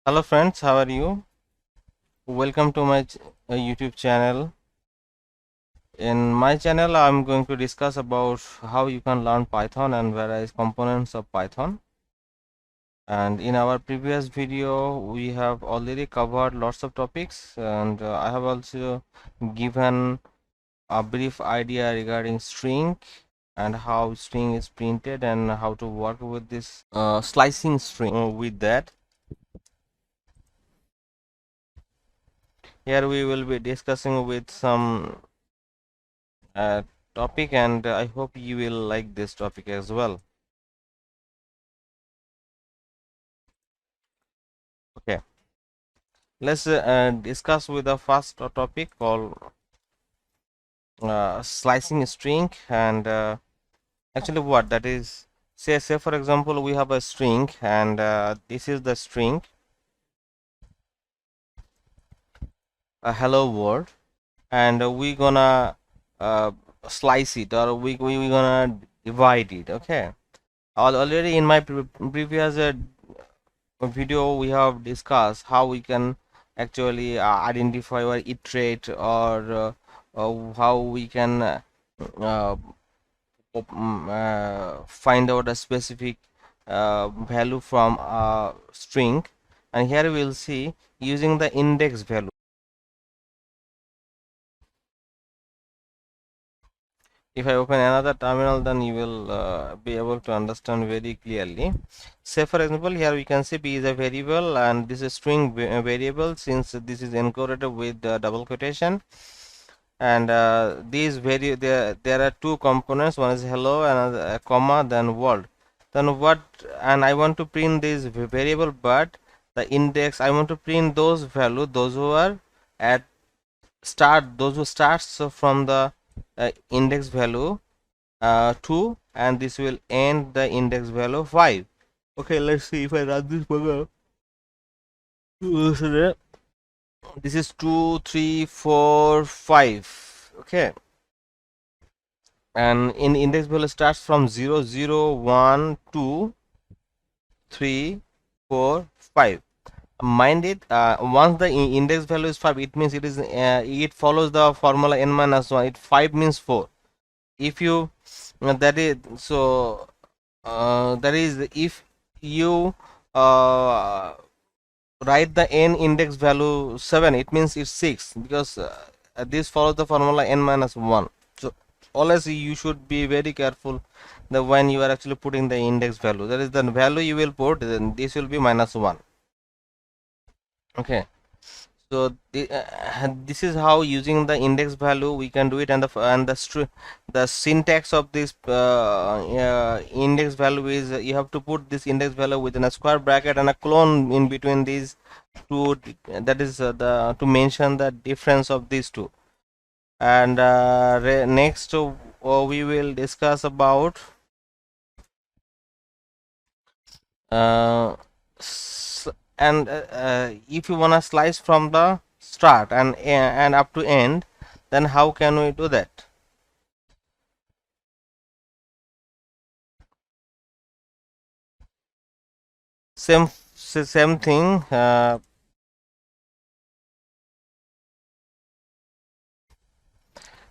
Hello friends, how are you? Welcome to my YouTube channel. In my channel, I'm going to discuss about how you can learn Python and various components of Python. And in our previous video, we have already covered lots of topics, and I have also given a brief idea regarding string and how string is printed and how to work with this slicing string with that. Here we will be discussing with some uh, topic, and I hope you will like this topic as well. Okay, let's discuss with the first topic called slicing string. And actually what that is, say for example we have a string, and this is the string, a hello world, and we gonna uh, slice it, or we gonna divide it. Okay, already in my previous video we have discussed how we can actually identify or iterate, or how we can uh, find out a specific value from a string. And here we will see using the index value. If I open another terminal, then you will be able to understand very clearly. Say for example, here we can see p is a variable, and this is string variable, since this is encoded with double quotation. And there are two components, one is hello and a comma, then world. Then what, and I want to print this variable, but the index I want to print those value, those who are at start, those who starts from the index value 2, and this will end the index value 5. Okay, let's see if I run this program. This is 2 3 4 5. Okay, and in index value starts from 0 0 1 2 3 4 5. Mind it, once the index value is 5, it means it follows the formula n minus 1. It 5 means 4. If you that is so that is if you uh, write the n index value 7, it means it's 6, because this follows the formula n minus 1. So always you should be very careful that when you are actually putting the index value, that is the value you will put, then this will be minus 1. Okay, so this is how using the index value we can do it. And the syntax of this index value is, you have to put this index value within a square bracket and a clone in between these two, that is the to mention the difference of these two. And next we will discuss about uh, and if you wanna slice from the start and up to end, then how can we do that? Same thing.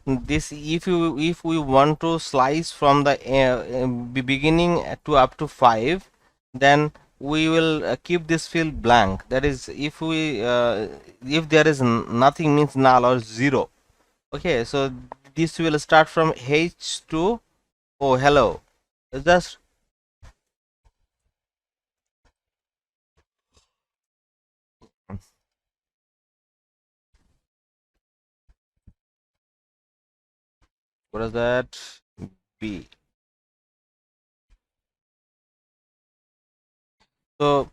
This, if we want to slice from the beginning to up to 5, then we will keep this field blank. That is, if there is nothing, means null or 0. Okay, so this will start from h to oh hello. Just what is that? B. So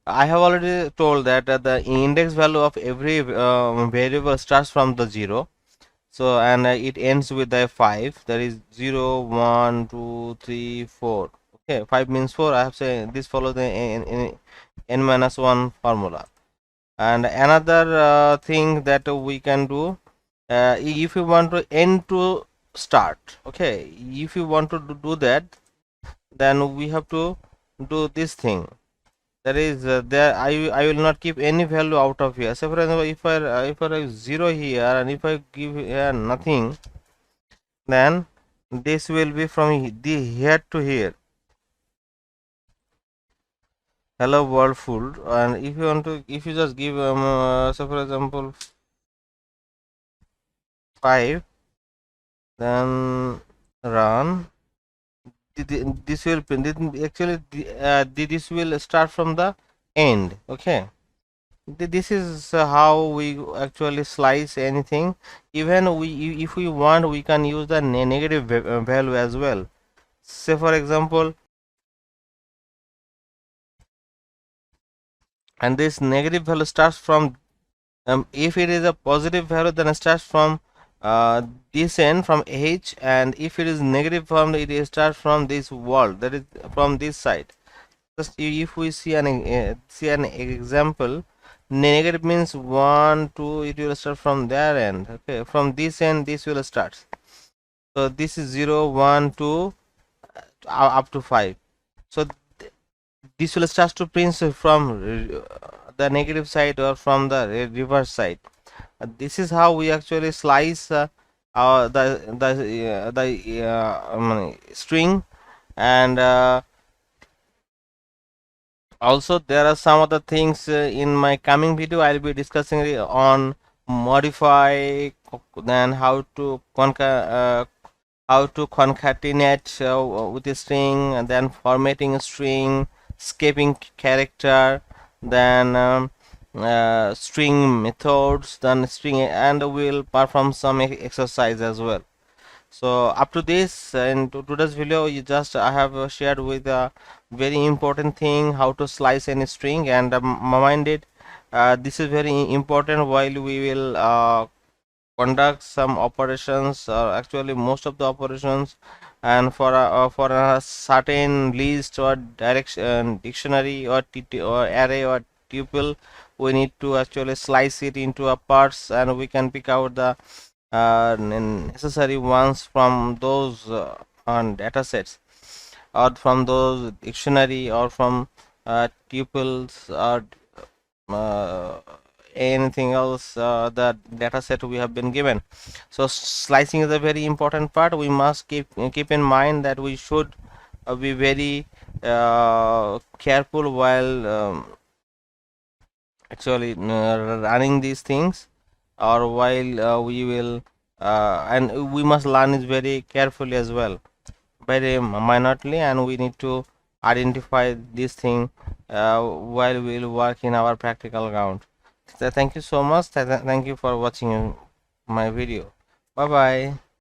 I have already told that the index value of every variable starts from the 0. So and it ends with the 5. That is 0 1 2 3 4. Okay, 5 means 4. I have said this follows the n minus 1 formula. And another thing that we can do, if you want to end to start, okay, if you want to do that, then we have to do this thing. that is there I will not keep any value out of here. So for example, if I have 0 here and if I give here nothing, then this will be from the here to here, hello world full. And if you want to, if you just give so for example 5, then run, this will actually this will start from the end. Okay, this is how we actually slice anything. Even if we want, we can use the negative value as well. Say for example, and this negative value starts from if it is a positive value, then it starts from this end, from H, and if it is negative from it starts from this wall, that is from this side. Just if we see an example, negative means 1 2, it will start from their end. Okay, from this end this will start. So this is 0 1 2 up to 5. So this will start to print from the negative side or from the reverse side. This is how we actually slice the string. And also there are some other things in my coming video. I'll be discussing on modify, then how to concatenate with a string, and then formatting a string, skipping character, then string methods, then string, and we'll perform some exercise as well. So up to this, in today's video, I have shared with a very important thing, how to slice any string. And mind it, this is very important while we will conduct some operations, actually most of the operations. And for a certain list or direction dictionary or or array or tuple, we need to actually slice it into a parts, and we can pick out the necessary ones from those data sets, or from those dictionary, or from tuples, or uh, anything else, the data set we have been given. So slicing is a very important part. We must keep in mind that we should be very careful while actually running these things, or while we will and we must learn it very carefully as well, very minorly, and we need to identify this thing while we will work in our practical ground. So thank you so much. Thank you for watching my video. Bye bye.